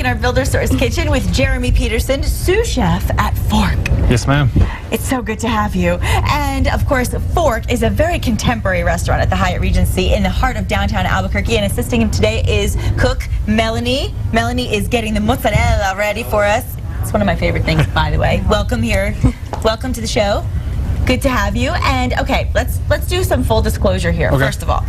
in our Builder Source kitchen with Jeremy Peterson, sous chef at Forque. Yes, ma'am. It's so good to have you. And of course, Forque is a very contemporary restaurant at the Hyatt Regency in the heart of downtown Albuquerque. And assisting him today is cook Malorie. Malorie is getting the mozzarella ready for us. It's one of my favorite things, by the way. Welcome here. Welcome to the show. Good to have you. And okay, let's do some full disclosure here. Okay. First of all,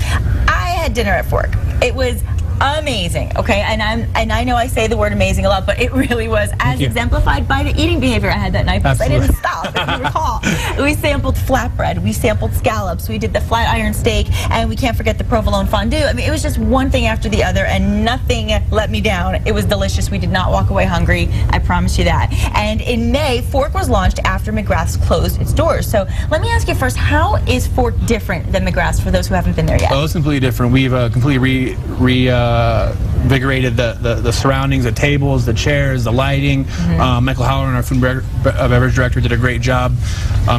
I had dinner at Forque. It was amazing, okay? And I know I say the word amazing a lot, but it really was, as exemplified by the eating behavior I had that night, because I didn't stop, if you recall. We sampled flatbread, we sampled scallops, we did the flat iron steak, and we can't forget the provolone fondue. I mean, it was just one thing after the other, and nothing let me down. It was delicious. We did not walk away hungry, I promise you that. And in May, Forque was launched after McGrath's closed its doors. So let me ask you first, how is Forque different than McGrath's for those who haven't been there yet? Oh, it's completely different. We've completely invigorated the surroundings, the tables, the chairs, the lighting. Michael Howler, our food beverage director, did a great job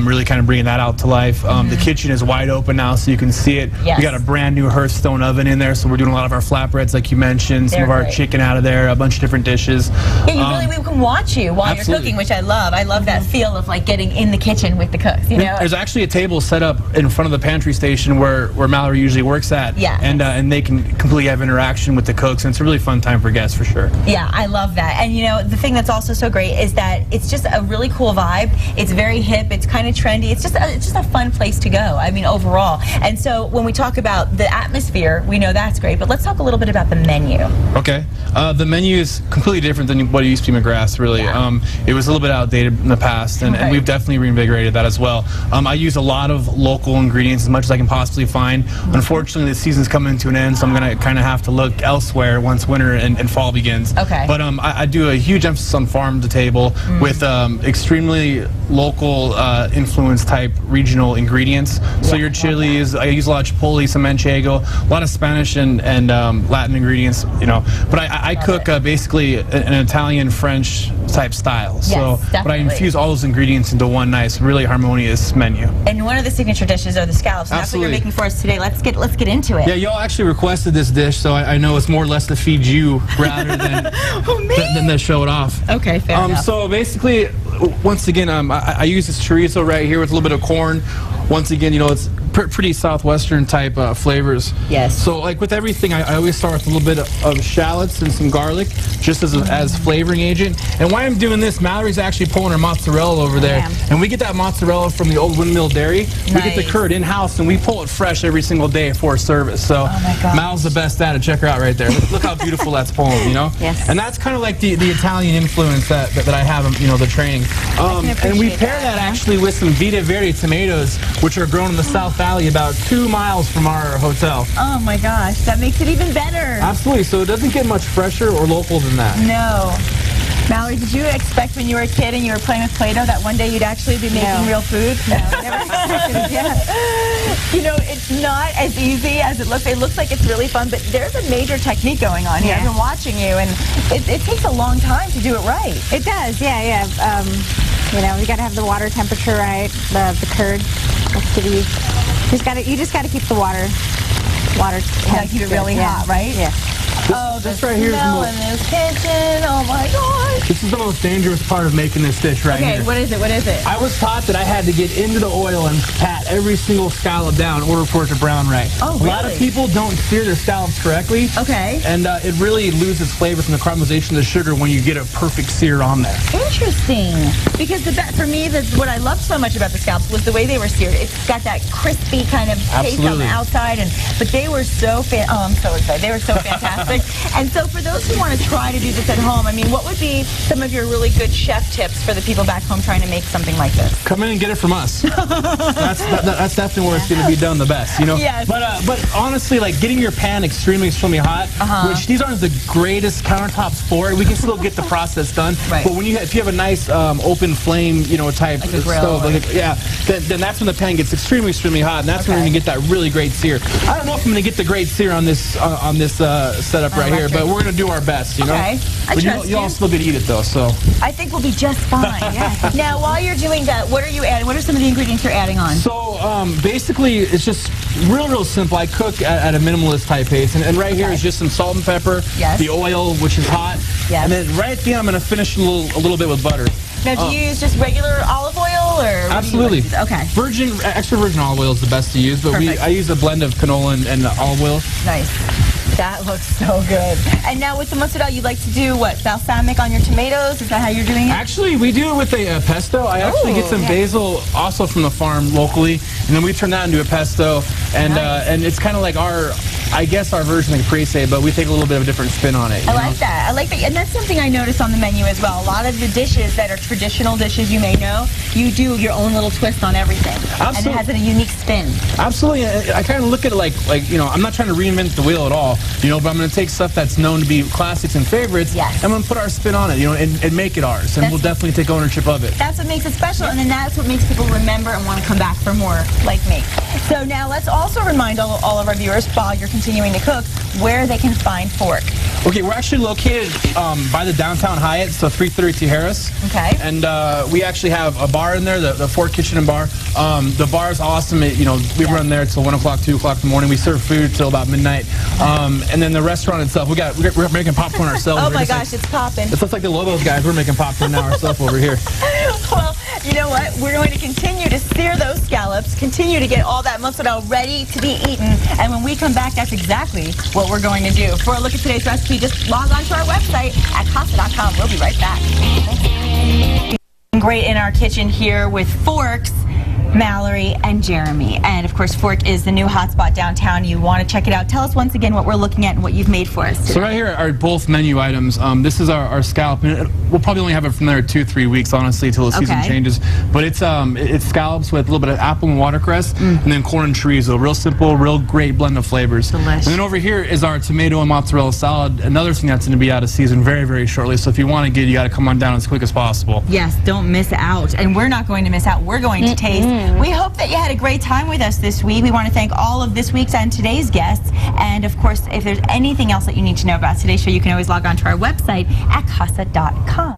really kind of bringing that out to life. The kitchen is wide open now, so you can see it. Yes. We got a brand new Hearthstone oven in there, so we're doing a lot of our flatbreads, like you mentioned, some of our chicken out of there, a bunch of different dishes. Yeah, we can watch you while you're cooking, which I love. I love that feel of like getting in the kitchen with the cooks. You know, there's actually a table set up in front of the pantry station where Malorie usually works at. Yeah. And they can completely have interaction with the cooks, and it's a really fun time for guests for sure. Yeah, I love that. And you know, the thing that's also so great is that it's just a really cool vibe. It's very hip, it's kind of trendy. It's just a fun place to go, I mean, overall. And so when we talk about the atmosphere, we know that's great, but let's talk a little bit about the menu. Okay. The menu is completely different than what it used to be McGrath's, really. Yeah. It was a little bit outdated in the past, and we've definitely reinvigorated that as well. I use a lot of local ingredients as much as I can possibly find. Unfortunately, the season's coming to an end, so I'm going to kind of have to look elsewhere once winter and fall begins. Okay. But I do a huge emphasis on farm to table with extremely local influence type regional ingredients. So your chilies, I use a lot of chipotle, some manchego, a lot of Spanish and Latin ingredients, you know. But I cook basically an Italian French type style. So but I infuse all those ingredients into one nice, really harmonious menu. And one of the signature dishes are the scallops. And that's what you're making for us today. Let's get into it. Yeah, y'all actually requested this dish, so I know it's more or less to feed you rather than than to show it off. Okay, fair enough. So basically, once again, I use this chorizo right here with a little bit of corn. Once again, you know, it's pretty southwestern type flavors. Yes. So like with everything, I always start with a little bit of shallots and some garlic, just as flavoring agent. And why I'm doing this, Malorie's actually pulling her mozzarella over there, and we get that mozzarella from the old Windmill Dairy. We get the curd in house, and we pull it fresh every single day for service. So Mal's the best at it. Check her out right there. Look how beautiful that's pulling, you know. Yes. And that's kind of like the Italian influence that I have, you know, the training. And we pair that actually with some Vita Verde tomatoes, which are grown in the South Valley about 2 miles from our hotel. Oh my gosh, that makes it even better. Absolutely, so it doesn't get much fresher or local than that. No. Malorie, did you expect when you were a kid and you were playing with Play-Doh that one day you'd actually be making real food? No, never expected it. You know, it's not as easy as it looks. It looks like it's really fun, but there's a major technique going on here. I've been watching you, and it takes a long time to do it right. It does, yeah. You know, you got to have the water temperature right, the curd. You just got to keep the water Keep it really hot, right? Yeah. This right here is smell in this kitchen. Oh my gosh. This is the most dangerous part of making this dish right here. Okay, what is it? What is it? I was taught that I had to get into the oil and pat every single scallop down in order for it to brown right. Oh, really? A lot of people don't sear their scallops correctly. Okay. And it really loses flavor from the caramelization of the sugar when you get a perfect sear on there. Interesting. Because for me, what I loved so much about the scallops was the way they were seared. It's got that crispy kind of taste on the outside, but they were so I'm so excited. They were so fantastic. And so for those who want to try to do this at home, I mean, what would be some of your really good chef tips for the people back home trying to make something like this? Come in and get it from us. That's definitely where it's going to be done the best, you know? Yes. But honestly, like getting your pan extremely hot, which these aren't the greatest countertops for it. We can still get the process done. Right. But when if you have a nice open flame, you know, type like a grill, stove, then that's when the pan gets extremely hot, and that's when you're going to get that really great sear. I don't know if I'm going to get the great sear on this setup right here, but we're going to do our best, you know? Okay. But you'll all still get to eat it, though, so. I think we'll be just fine. Now, while you're doing that, what are you adding? What are some of the ingredients you're adding on? So, basically, it's just real simple. I cook at a minimalist type pace, and right here is just some salt and pepper, the oil, which is hot, Yes. And then right at the end, I'm going to finish a little bit with butter. Now, do you use just regular olive oil, or absolutely? Okay. Extra virgin olive oil is the best to use, but I use a blend of canola and olive oil. Nice. That looks so good. And now with the mozzarella, you like to do what? Balsamic on your tomatoes? Is that how you're doing it? Actually, we do it with a pesto. I actually get some basil also from the farm locally, and then we turn that into a pesto. And and it's kind of like I guess our version of caprese, but we take a little bit of a different spin on it. I like that. I like that. And that's something I noticed on the menu as well. A lot of the dishes that are traditional dishes you may know, you do your own little twist on everything. Absolutely. And it has a unique spin. Absolutely. I kind of look at it like, you know, I'm not trying to reinvent the wheel at all, you know, but I'm going to take stuff that's known to be classics and favorites, yes, I'm going to put our spin on it, you know, and make it ours. And we'll definitely take ownership of it. That's what makes it special, and then that's what makes people remember and want to come back for more, like me. So now let's also remind all of our viewers, while you're continuing to cook, where they can find Forque. Okay, we're actually located by the downtown Hyatt, so 332 Harris. Okay. And we actually have a bar in there, the Forque Kitchen and Bar. The bar is awesome. You know, we run there till 1 o'clock, 2 o'clock in the morning. We serve food till about midnight. And then the restaurant itself, we're making popcorn ourselves. Oh my gosh, it's popping. It looks like the Lobos guys. We're making popcorn now ourselves over here. Well, you know what? We're going to continue to sear those scallops, continue to get all that mozzarella ready to be eaten, and when we come back, that's exactly what we're going to do. For a look at today's recipe, just log on to our website at casa.com. We'll be right back. Great in our kitchen here with Forques, Malorie, and Jeremy. And of course, Forque is the new hotspot downtown. You want to check it out. Tell us once again what we're looking at and what you've made for us today. So right here are both menu items. This is our scallop. And we'll probably only have it from there 2-3 weeks, honestly, until the season changes. But it's scallops with a little bit of apple and watercress, and then corn and chorizo. Real simple, real great blend of flavors. Delicious. And then over here is our tomato and mozzarella salad. Another thing that's going to be out of season very, very shortly. So if you want to get it, you got to come on down as quick as possible. Yes, don't miss out. And we're not going to miss out. We're going to taste. We hope that you had a great time with us this week. We want to thank all of this week's and today's guests. And of course, if there's anything else that you need to know about today's show, you can always log on to our website at casa.com.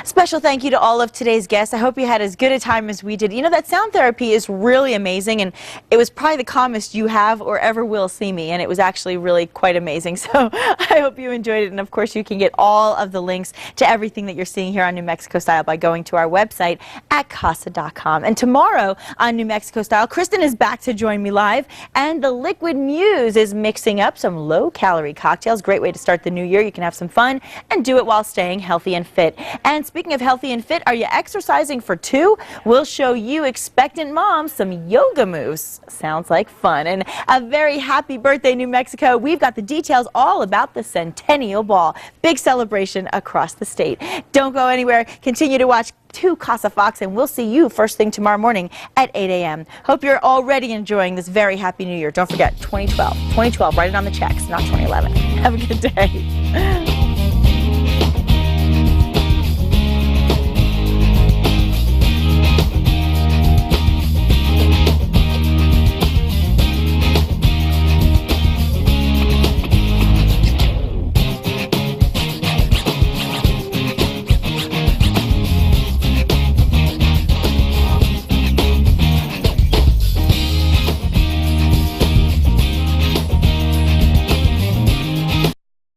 Special thank you to all of today's guests. I hope you had as good a time as we did. You know, that sound therapy is really amazing, and it was probably the calmest you have or ever will see me, and it was actually really quite amazing. So I hope you enjoyed it, and of course you can get all of the links to everything that you're seeing here on New Mexico Style by going to our website at casa.com. And tomorrow on New Mexico Style, Kristen is back to join me live, and the Liquid Muse is mixing up some low-calorie cocktails. Great way to start the new year. You can have some fun and do it while staying healthy and fit. And speaking of healthy and fit, are you exercising for two? We'll show you expectant moms some yoga moves. Sounds like fun. And a very happy birthday, New Mexico. We've got the details all about the Centennial Ball. Big celebration across the state. Don't go anywhere. Continue to watch Casa Fox, and we'll see you first thing tomorrow morning at 8 a.m. Hope you're already enjoying this very happy new year. Don't forget, 2012. 2012, write it on the checks, not 2011. Have a good day.